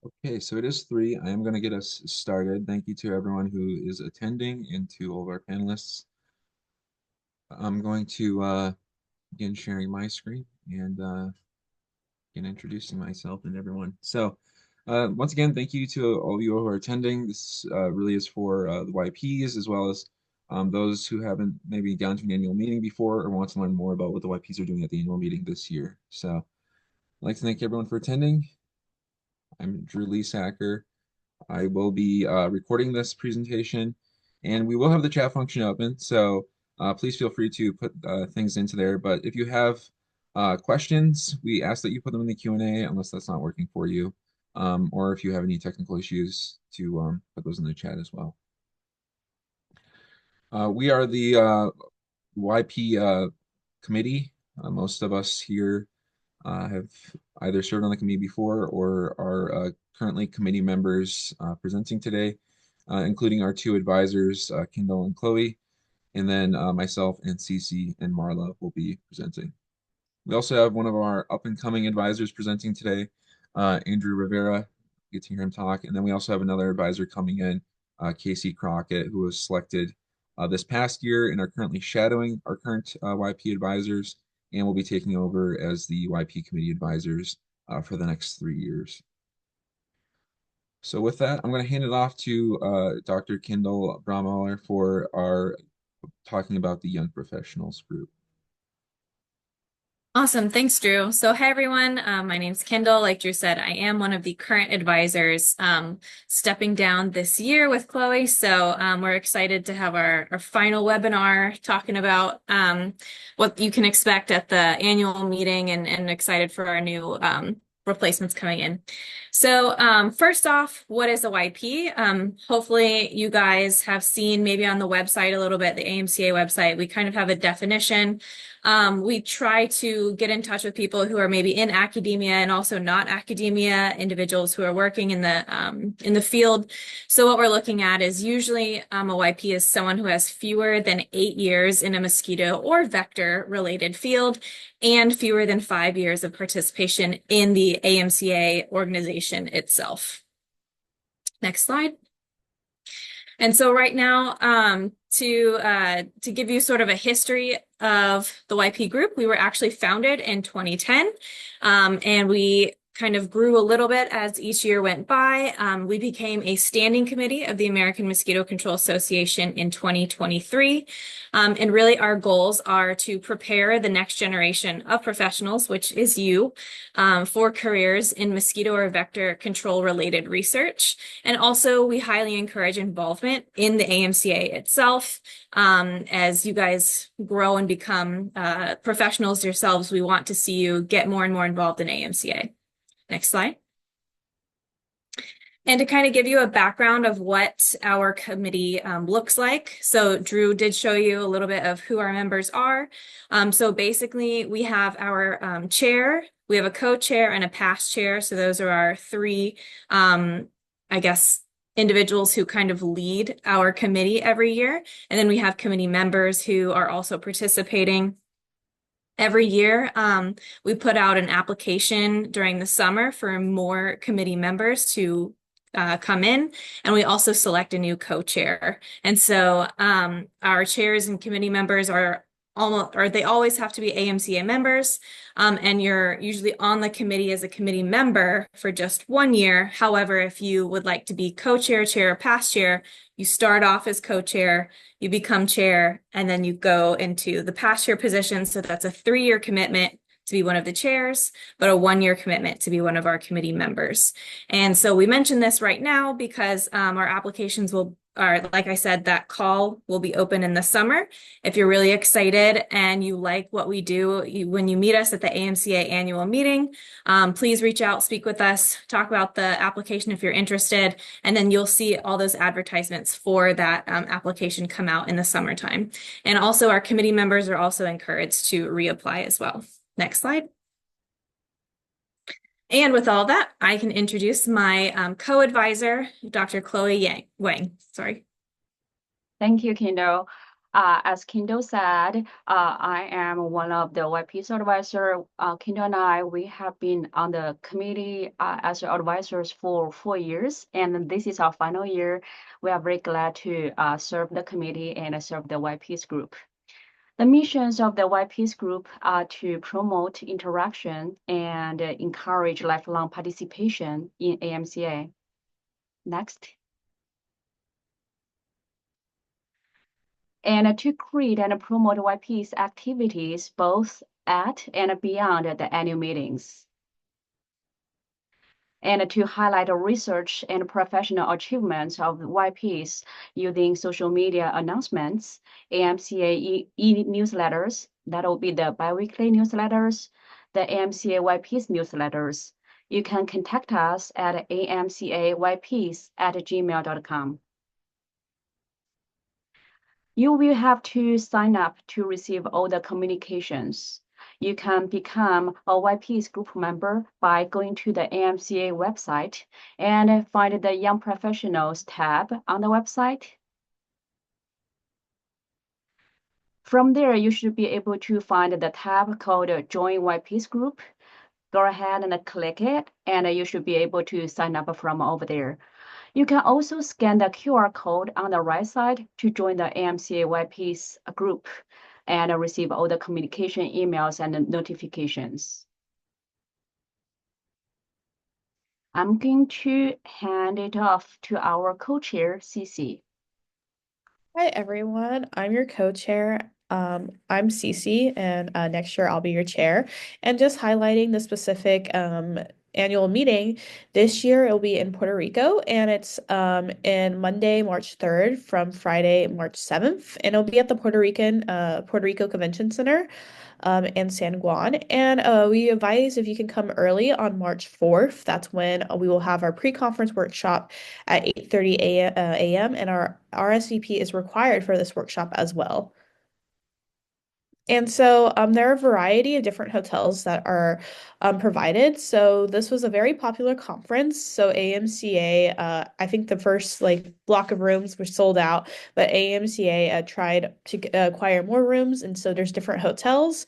Okay, so it is 3. I am going to get us started. Thank you to everyone who is attending and to all of our panelists. I'm going to begin sharing my screen and begin introducing myself and everyone. So once again, thank you to all of you who are attending. This really is for the YPs as well as those who haven't maybe gone to an annual meeting before or want to learn more about what the YPs are doing at the annual meeting this year. So I'd like to thank everyone for attending. I'm Drew Leesacker. I will be recording this presentation, and we will have the chat function open, so please feel free to put things into there. But if you have questions, we ask that you put them in the Q&A unless that's not working for you, or if you have any technical issues to put those in the chat as well. We are the YP committee. Most of us here have either served on the committee before or are currently committee members presenting today, including our 2 advisors, Kendall and Chloe, and then myself and Cece and Marla will be presenting. We also have one of our up-and-coming advisors presenting today, Andrew Rivera. Get to hear him talk. And then we also have another advisor coming in, Casey Crockett, who was selected this past year and are currently shadowing our current YP advisors and will be taking over as the YP committee advisors for the next 3 years. So with that, I'm going to hand it off to Dr. Kendall Brahmahler for our talking about the Young Professionals group. Awesome. Thanks, Drew. So, hi, everyone. My name's Kendall. Like Drew said, I am one of the current advisors stepping down this year with Chloe. So we're excited to have our final webinar talking about what you can expect at the annual meeting and excited for our new replacements coming in. So first off, what is a YP? Hopefully you guys have seen maybe on the website a little bit, the AMCA website, we kind of have a definition. We try to get in touch with people who are maybe in academia and also not academia, individuals who are working in the field. So what we're looking at is usually a YP is someone who has fewer than 8 years in a mosquito or vector related field and fewer than 5 years of participation in the AMCA organization itself. Next slide. And so right now, to give you sort of a history of the YP group, we were actually founded in 2010, and we kind of grew a little bit as each year went by. We became a standing committee of the American Mosquito Control Association in 2023. And really our goals are to prepare the next generation of professionals, which is you, for careers in mosquito or vector control related research. And also we highly encourage involvement in the AMCA itself. As you guys grow and become professionals yourselves, we want to see you get more and more involved in AMCA. Next slide. And to kind of give you a background of what our committee looks like. So Drew did show you a little bit of who our members are. So basically we have our chair, we have a co-chair and a past chair. So those are our 3, I guess, individuals who kind of lead our committee every year. And then we have committee members who are also participating. Every year, we put out an application during the summer for more committee members to come in, and we also select a new co-chair. And so our chairs and committee members are they always have to be AMCA members, and you're usually on the committee as a committee member for just 1 year. However, if you would like to be co-chair, chair, or past chair, you start off as co-chair, you become chair, and then you go into the past chair position. So that's a 3-year commitment to be one of the chairs, but a 1-year commitment to be one of our committee members. And so we mention this right now because our applications are, like I said, that call will be open in the summer. If you're really excited and you like what we do, when you meet us at the AMCA annual meeting, please reach out, speak with us, talk about the application if you're interested, and then you'll see all those advertisements for that application come out in the summertime. And also our committee members are also encouraged to reapply as well. Next slide. And with all that, I can introduce my co-advisor, Dr. Chloe Wang. Sorry. Thank you, Kendall. As Kendall said, I am one of the YP's advisor. Kendall and I, we have been on the committee as advisors for 4 years, and this is our final year. We are very glad to serve the committee and serve the YP's group. The missions of the YP's group are to promote interaction and encourage lifelong participation in AMCA. Next. And to create and promote YP's activities both at and beyond the annual meetings. And to highlight the research and professional achievements of YPs using social media announcements, AMCA e-newsletters, that will be the biweekly newsletters, the AMCA YPs newsletters. You can contact us at amcayps@gmail.com. You will have to sign up to receive all the communications. You can become a YP's group member by going to the AMCA website and find the Young Professionals tab on the website. From there, you should be able to find the tab called Join YP's Group. Go ahead and click it, and you should be able to sign up from over there. You can also scan the QR code on the right side to join the AMCA YP's group and receive all the communication emails and notifications. I'm going to hand it off to our co-chair, Cece. Hi everyone, I'm your co-chair. I'm Cece, and next year I'll be your chair. And just highlighting the specific annual meeting, this year it'll be in Puerto Rico, and it's in Monday, March 3rd from Friday, March 7th, and it'll be at the Puerto Rico Convention Center in San Juan. And we advise if you can come early on March 4th. That's when we will have our pre-conference workshop at 8:30 a.m. and our RSVP is required for this workshop as well. And so there are a variety of different hotels that are provided. So this was a very popular conference. So AMCA, I think the first like block of rooms were sold out, but AMCA tried to acquire more rooms. And so there's different hotels.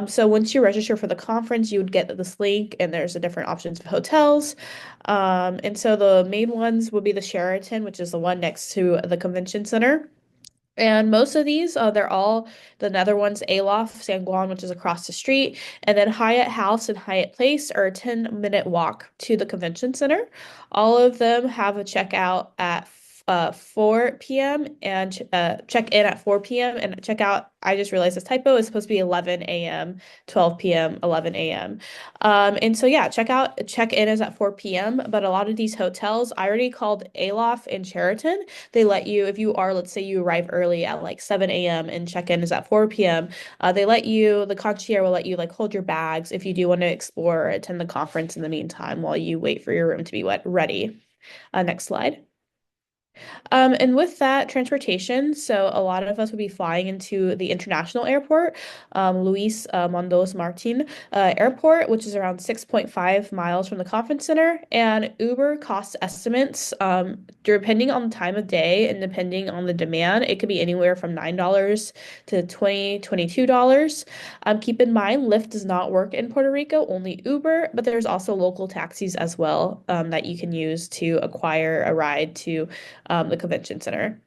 So once you register for the conference, you would get this link and there's a different options of hotels. And so the main ones would be the Sheraton, which is the one next to the convention center. And most of these, they're all the other ones, Aloft, San Juan, which is across the street, and then Hyatt House and Hyatt Place are a 10-minute walk to the convention center. All of them have a checkout at 4 p.m. and check in at 4 p.m. and check out. I just realized this typo is supposed to be 11 a.m., 12 p.m., 11 a.m. And so yeah, check in is at 4 p.m. But a lot of these hotels, I already called Aloft and Sheraton. They let you, if you are, let's say you arrive early at like 7 a.m. and check-in is at 4 p.m., they let you, the concierge will let you like hold your bags if you do want to explore or attend the conference in the meantime while you wait for your room to be ready. Next slide. And with that, transportation. So a lot of us would be flying into the international airport, Luis Mondos Martin Airport, which is around 6.5 miles from the conference center. And Uber cost estimates, depending on the time of day and depending on the demand, it could be anywhere from $9 to $22. Keep in mind, Lyft does not work in Puerto Rico, only Uber, but there's also local taxis as well that you can use to acquire a ride to the convention center.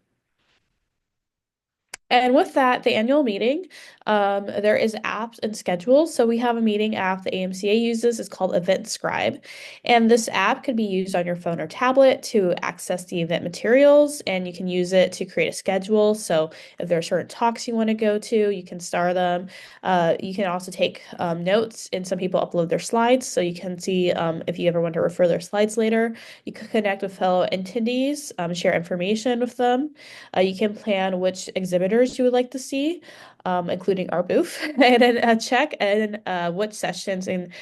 And with that, the annual meeting, there is apps and schedules. So we have a meeting app the AMCA uses. It's called Event Scribe. And this app can be used on your phone or tablet to access the event materials, and you can use it to create a schedule. So if there are certain talks you want to go to, you can star them. You can also take notes, and some people upload their slides. So you can see if you ever want to refer their slides later. You can connect with fellow attendees, share information with them. You can plan which exhibitors you would like to see, including our booth, and then check and which sessions and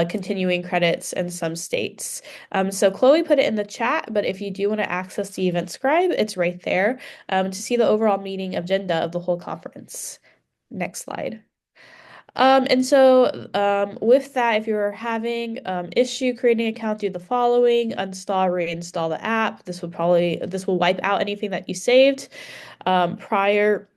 continuing credits in some states. So Chloe put it in the chat, but if you do want to access the event scribe, it's right there to see the overall meeting agenda of the whole conference. Next slide. And so with that, if you're having issue creating an account, do the following: uninstall, reinstall the app. This will wipe out anything that you saved prior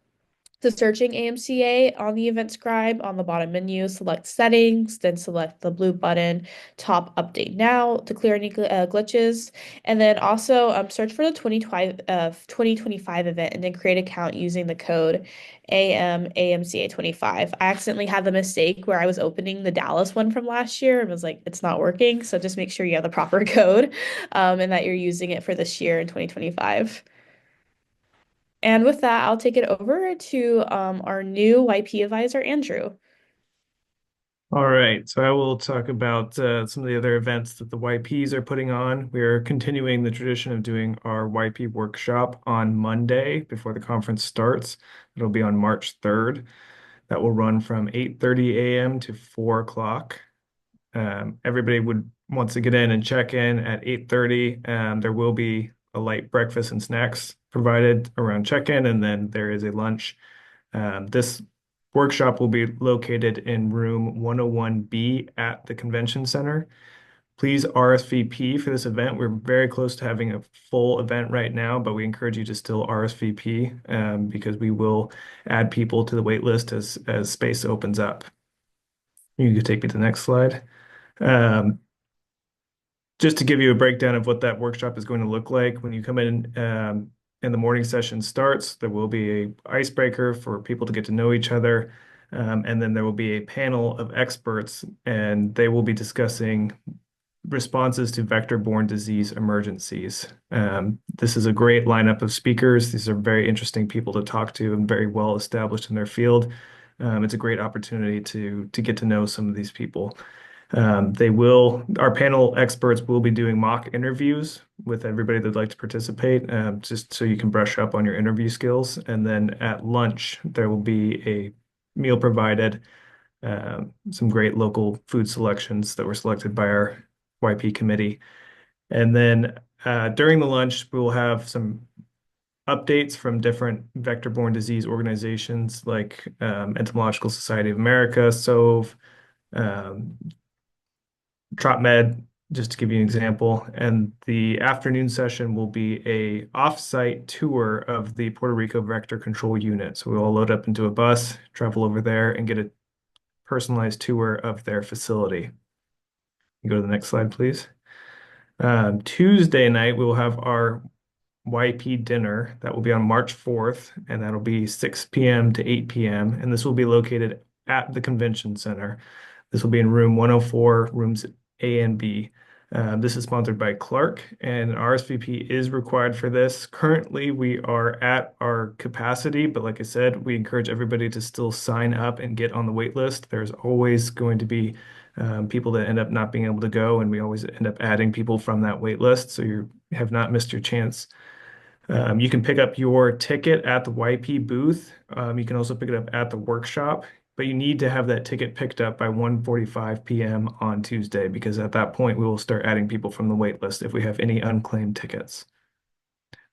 So searching AMCA on the event scribe on the bottom menu, select settings, then select the blue button, top update now to clear any glitches. And then also search for the 2025 event and then create an account using the code AMCA25. I accidentally had the mistake where I was opening the Dallas one from last year and was like, it's not working. So just make sure you have the proper code and that you're using it for this year in 2025. And with that, I'll take it over to our new YP advisor, Andrew. All right, so I will talk about some of the other events that the YPs are putting on. We're continuing the tradition of doing our YP workshop on Monday before the conference starts. It'll be on March 3rd. That will run from 8:30 a.m. to 4 o'clock. Everybody wants to get in and check in at 8:30. There will be a light breakfast and snacks provided around check-in, and then there is a lunch. This workshop will be located in room 101B at the convention center. Please RSVP for this event. We're very close to having a full event right now, but we encourage you to still RSVP because we will add people to the wait list as space opens up. You can take me to the next slide. Just to give you a breakdown of what that workshop is going to look like, when you come in and the morning session starts, there will be an icebreaker for people to get to know each other. And then there will be a panel of experts, and they will be discussing responses to vector-borne disease emergencies. This is a great lineup of speakers. These are very interesting people to talk to and very well established in their field. It's a great opportunity to get to know some of these people. Our panel experts will be doing mock interviews with everybody that'd like to participate, just so you can brush up on your interview skills. And then at lunch, there will be a meal provided, some great local food selections that were selected by our YP committee. And then during the lunch, we will have some updates from different vector-borne disease organizations like Entomological Society of America, SOVE, TrotMed, just to give you an example. And the afternoon session will be a off-site tour of the Puerto Rico Vector Control Unit. So we all load up into a bus, travel over there, and get a personalized tour of their facility. You go to the next slide, please. Tuesday night, we will have our YP dinner. That will be on March 4th, and that'll be 6 p.m. to 8 p.m. And this will be located at the convention center. This will be in room 104, rooms A and B. This is sponsored by Clark, and RSVP is required for this. Currently, we are at our capacity, but like I said, we encourage everybody to still sign up and get on the wait list. There's always going to be people that end up not being able to go, and we always end up adding people from that wait list, so you have not missed your chance. You can pick up your ticket at the YP booth. You can also pick it up at the workshop, but you need to have that ticket picked up by 1:45 p.m. on Tuesday, because at that point we will start adding people from the wait list if we have any unclaimed tickets.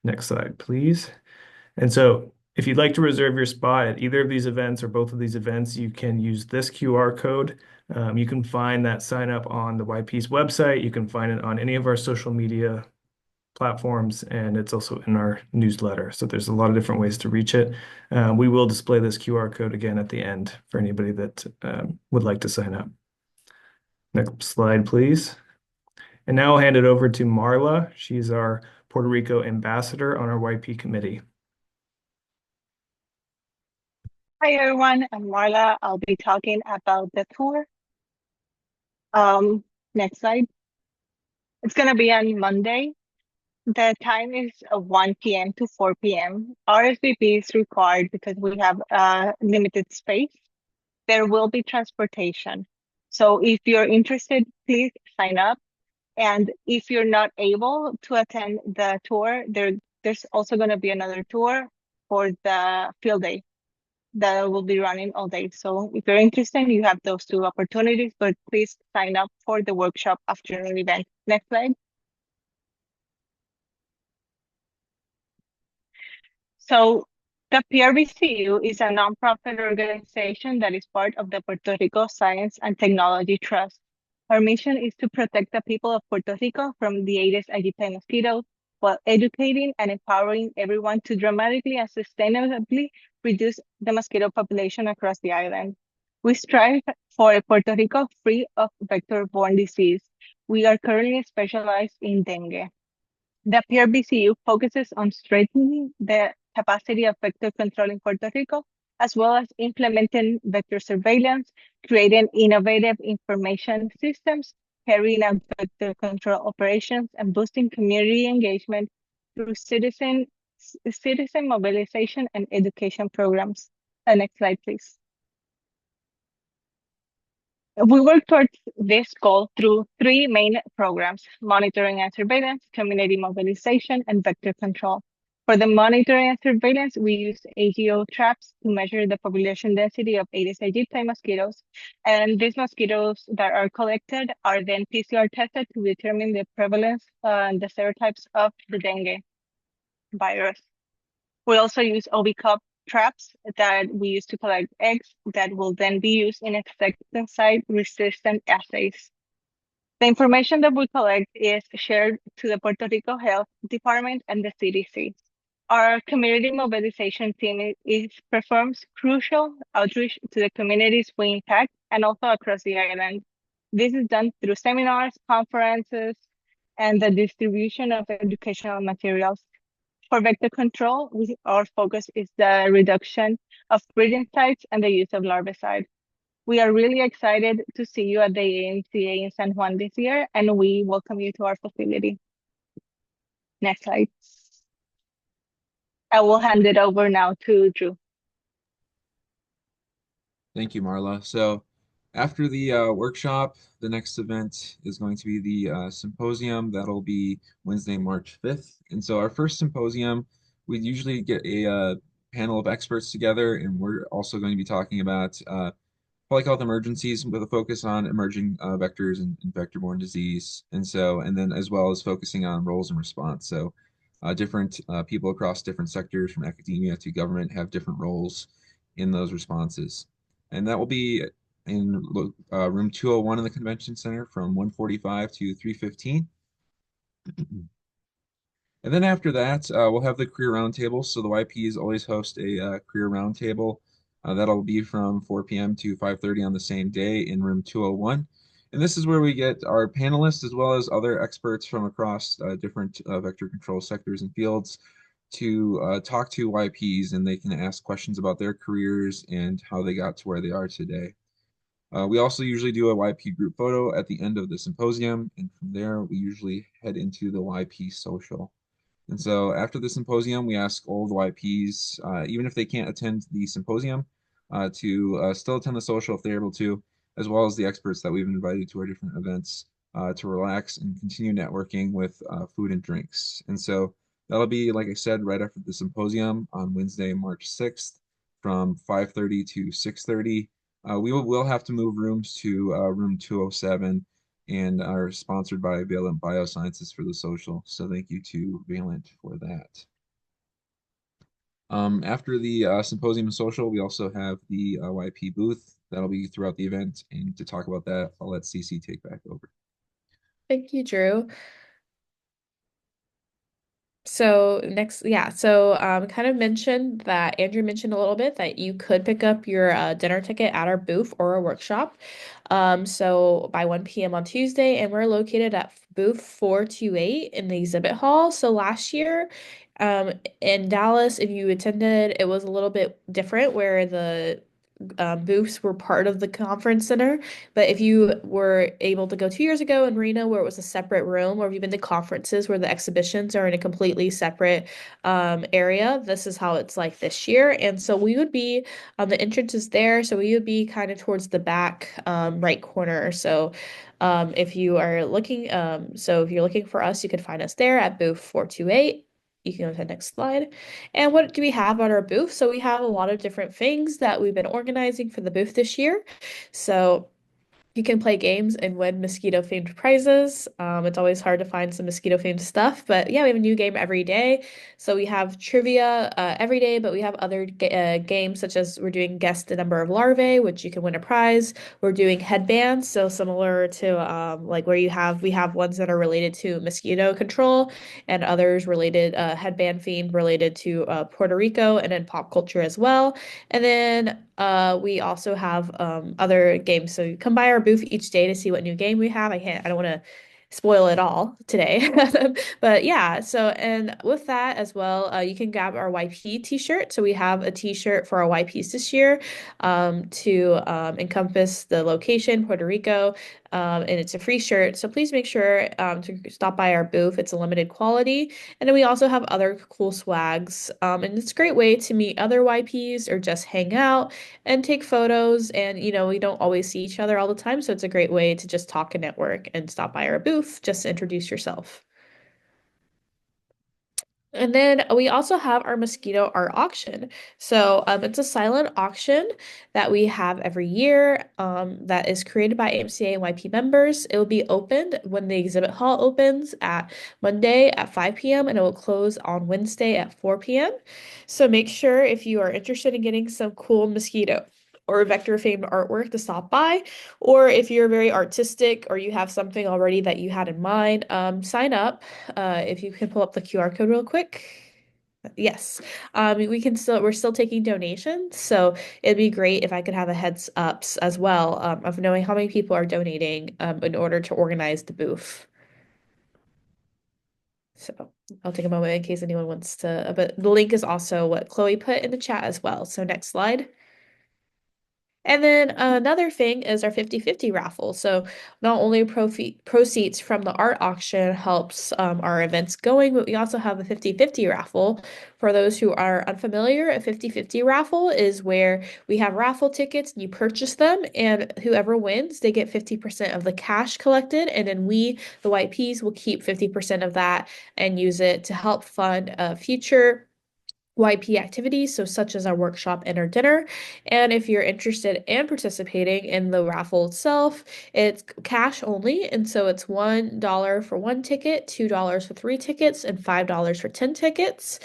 Next slide, please. And so if you'd like to reserve your spot at either of these events or both of these events, you can use this QR code. You can find that sign up on the YP's website. You can find it on any of our social media platforms, and it's also in our newsletter. So there's a lot of different ways to reach it. We will display this QR code again at the end for anybody that would like to sign up. Next slide, please. And now I'll hand it over to Marla. She's our Puerto Rico ambassador on our YP committee. Hi everyone, I'm Marla. I'll be talking about the tour. Next slide. It's gonna be on Monday. The time is 1 p.m. to 4 p.m. RSVP is required because we have limited space. There will be transportation. So if you're interested, please sign up. And if you're not able to attend the tour, there's also going to be another tour for the field day that will be running all day. So if you're interested, you have those two opportunities, but please sign up for the workshop afternoon event. Next slide. So the PRVCU is a nonprofit organization that is part of the Puerto Rico Science and Technology Trust. Our mission is to protect the people of Puerto Rico from the Aedes aegypti mosquito while educating and empowering everyone to dramatically and sustainably reduce the mosquito population across the island. We strive for a Puerto Rico free of vector-borne disease. We are currently specialized in dengue. The PRBCU focuses on strengthening the capacity of vector control in Puerto Rico, as well as implementing vector surveillance, creating innovative information systems, carrying out vector control operations, and boosting community engagement through citizen mobilization and education programs. Next slide, please. We work towards this goal through three main programs: monitoring and surveillance, community mobilization, and vector control. For the monitoring and surveillance, we use AGO traps to measure the population density of Aedes aegypti mosquitoes. And these mosquitoes that are collected are then PCR tested to determine the prevalence and the serotypes of the dengue virus. We also use OV-cup traps that we use to collect eggs that will then be used in insecticide-resistant assays. The information that we collect is shared to the Puerto Rico Health Department and the CDC. Our community mobilization team performs crucial outreach to the communities we impact and also across the island. This is done through seminars, conferences, and the distribution of educational materials. For vector control, our focus is the reduction of breeding sites and the use of larvicide. We are really excited to see you at the AMCA in San Juan this year, and we welcome you to our facility. Next slide. I will hand it over now to Drew. Thank you, Marla. So after the workshop, the next event is going to be the symposium. That'll be Wednesday, March 5th. And so our first symposium, we usually get a panel of experts together, and we're also going to be talking about public health emergencies with a focus on emerging vectors and vector-borne disease. And then as well as focusing on roles and response. So different people across different sectors from academia to government have different roles in those responses. And that will be in room 201 in the convention center from 1:45 to 3:15. And then after that, we'll have the career roundtable. So the YPs always host a career roundtable. That'll be from 4 p.m. to 5:30 on the same day in room 201. And this is where we get our panelists as well as other experts from across different vector control sectors and fields to talk to YPs, and they can ask questions about their careers and how they got to where they are today. We also usually do a YP group photo at the end of the symposium, and from there we usually head into the YP social. And so after the symposium, we ask all the YPs, even if they can't attend the symposium, to still attend the social if they're able to, as well as the experts that we've invited to our different events to relax and continue networking with food and drinks. And so that'll be, like I said, right after the symposium on Wednesday, March 6th from 5:30 to 6:30. We will have to move rooms to room 207 and are sponsored by Valent Biosciences for the social. So thank you to Valent for that. After the symposium and social, we also have the YP booth. That'll be throughout the event. And to talk about that, I'll let Cece take back over. Thank you, Drew. So next, yeah, so kind of mentioned that Andrew mentioned a little bit that you could pick up your dinner ticket at our booth or a workshop. So by 1 p.m. on Tuesday, and we're located at booth 428 in the exhibit hall. So last year, in Dallas, if you attended, it was a little bit different where the booths were part of the conference center. But if you were able to go 2 years ago in Reno, where it was a separate room, or if you've been to conferences where the exhibitions are in a completely separate area, this is how it's like this year. And so we would be the entrance is there, so we would be kind of towards the back right corner. So if you are looking, so if you're looking for us, you could find us there at booth 428. You can go to the next slide. And what do we have at our booth? So we have a lot of different things that we've been organizing for the booth this year. So You can play games and win mosquito-themed prizes. It's always hard to find some mosquito-themed stuff, but yeah, we have a new game every day. So we have trivia every day, but we have other games such as we're doing guess the number of larvae, which you can win a prize. We're doing headbands, so similar to like where we have ones that are related to mosquito control and others related headband themed related to Puerto Rico and then pop culture as well. And then we also have other games. So you come by our booth each day to see what new game we have. I don't want to spoil it all today. But yeah, so and with that as well, you can grab our YP t-shirt. So we have a t-shirt for our YPs this year to encompass the location, Puerto Rico. And it's a free shirt. So please make sure to stop by our booth. It's a limited quality. And then we also have other cool swags. And it's a great way to meet other YPs or just hang out and take photos. And, you know, we don't always see each other all the time. So it's a great way to just talk and network and stop by our booth just to introduce yourself. And then we also have our mosquito art auction. So it's a silent auction that we have every year that is created by AMCA and YP members. It will be opened when the exhibit hall opens at Monday at 5 p.m. and it will close on Wednesday at 4 p.m. So make sure if you are interested in getting some cool mosquito or vector themed artwork to stop by, or if you're very artistic or you have something already that you had in mind, sign up. If you can pull up the QR code real quick. Yes. We're still taking donations, so it'd be great if I could have a heads ups as well, of knowing how many people are donating, in order to organize the booth. So I'll take a moment in case anyone wants to, but the link is also what Chloe put in the chat as well. So next slide. And then another thing is our 50/50 raffle. So not only proceeds from the art auction helps our events going, but we also have a 50/50 raffle. For those who are unfamiliar, a 50/50 raffle is where we have raffle tickets and you purchase them, and whoever wins, they get 50% of the cash collected, and then we, the YPs, will keep 50% of that and use it to help fund future YP activities, so such as our workshop and our dinner. And if you're interested in participating in the raffle itself, it's cash only. And so it's $1 for one ticket, $2 for three tickets, and $5 for 10 tickets.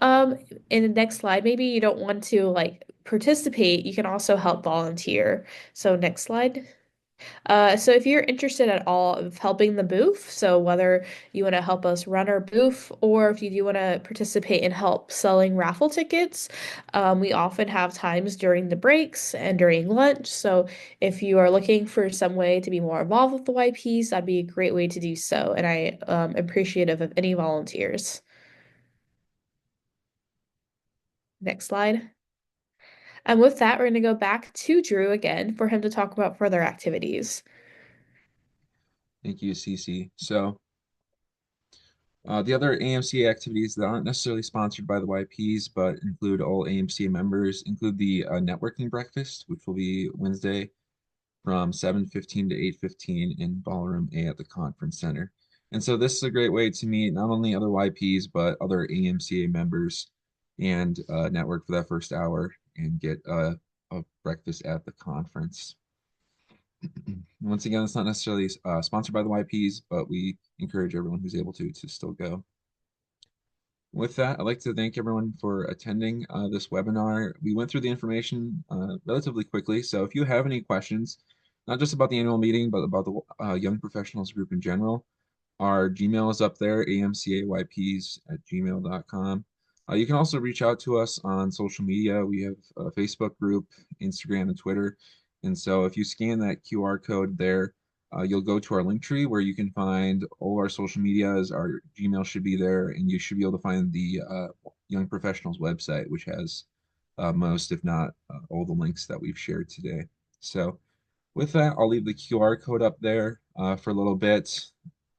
In the next slide, maybe you don't want to like participate, you can also help volunteer. So next slide. So if you're interested at all of helping the booth, so whether you want to help us run our booth or if you do want to participate and help selling raffle tickets, we often have times during the breaks and during lunch. So if you are looking for some way to be more involved with the YPs, that'd be a great way to do so. And I am appreciative of any volunteers. Next slide. And with that, we're going to go back to Drew again for him to talk about further activities. Thank you, Cece. So the other AMCA activities that aren't necessarily sponsored by the YPs, but include all AMCA members, include the networking breakfast, which will be Wednesday from 7:15 to 8:15 in Ballroom A at the Conference Center. And so this is a great way to meet not only other YPs, but other AMCA members and network for that first hour and get a breakfast at the conference. Once again, it's not necessarily sponsored by the YPs, but we encourage everyone who's able to still go. With that, I'd like to thank everyone for attending this webinar. We went through the information relatively quickly, so if you have any questions, not just about the annual meeting, but about the Young Professionals group in general, our Gmail is up there, amcayps@gmail.com. You can also reach out to us on social media. We have a Facebook group, Instagram, and Twitter. And so if you scan that QR code there, you'll go to our link tree where you can find all our social medias. Our Gmail should be there, and you should be able to find the Young Professionals website, which has most, if not all the links that we've shared today. So with that, I'll leave the QR code up there for a little bit.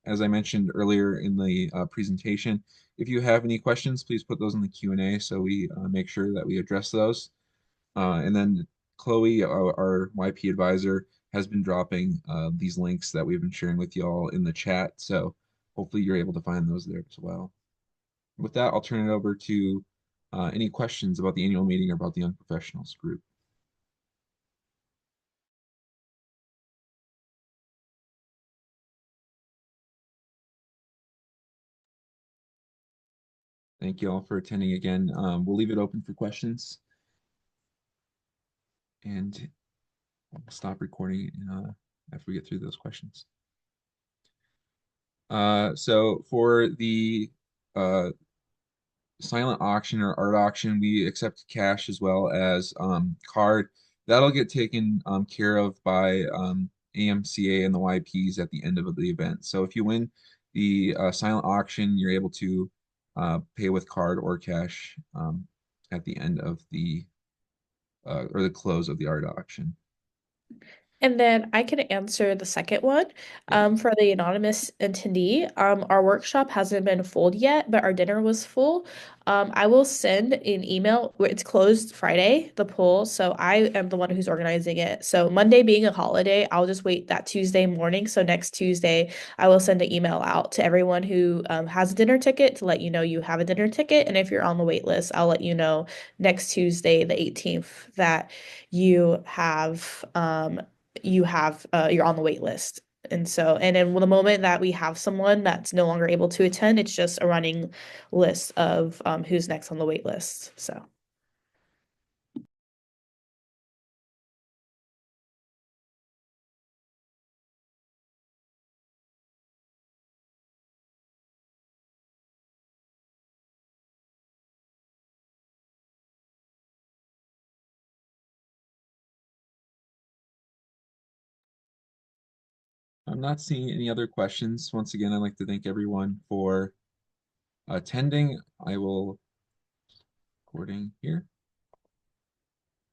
As I mentioned earlier in the presentation, if you have any questions, please put those in the Q&A so we make sure that we address those. And then Chloe, our YP advisor, has been dropping these links that we've been sharing with y'all in the chat. So hopefully you're able to find those there as well. With that, I'll turn it over to any questions about the annual meeting or about the Young Professionals group. Thank you all for attending again. We'll leave it open for questions. And I'll stop recording after we get through those questions. So for the silent auction or art auction, we accept cash as well as card. That'll get taken care of by AMCA and the YPs at the end of the event. So if you win the silent auction, you're able to pay with card or cash at the end of the or the close of the art auction. And then I can answer the second one. For the anonymous attendee, our workshop hasn't been full yet, but our dinner was full. I will send an email. It's closed Friday, the poll, so I am the one who's organizing it. So Monday being a holiday, I'll just wait that Tuesday morning. So next Tuesday, I will send an email out to everyone who has a dinner ticket to let you know you have a dinner ticket. And if you're on the wait list, I'll let you know next Tuesday, the 18th, that you have you're on the wait list. And then the moment that we have someone that's no longer able to attend, it's just a running list of who's next on the wait list. So I'm not seeing any other questions. Once again, I'd like to thank everyone for attending. I will recording here.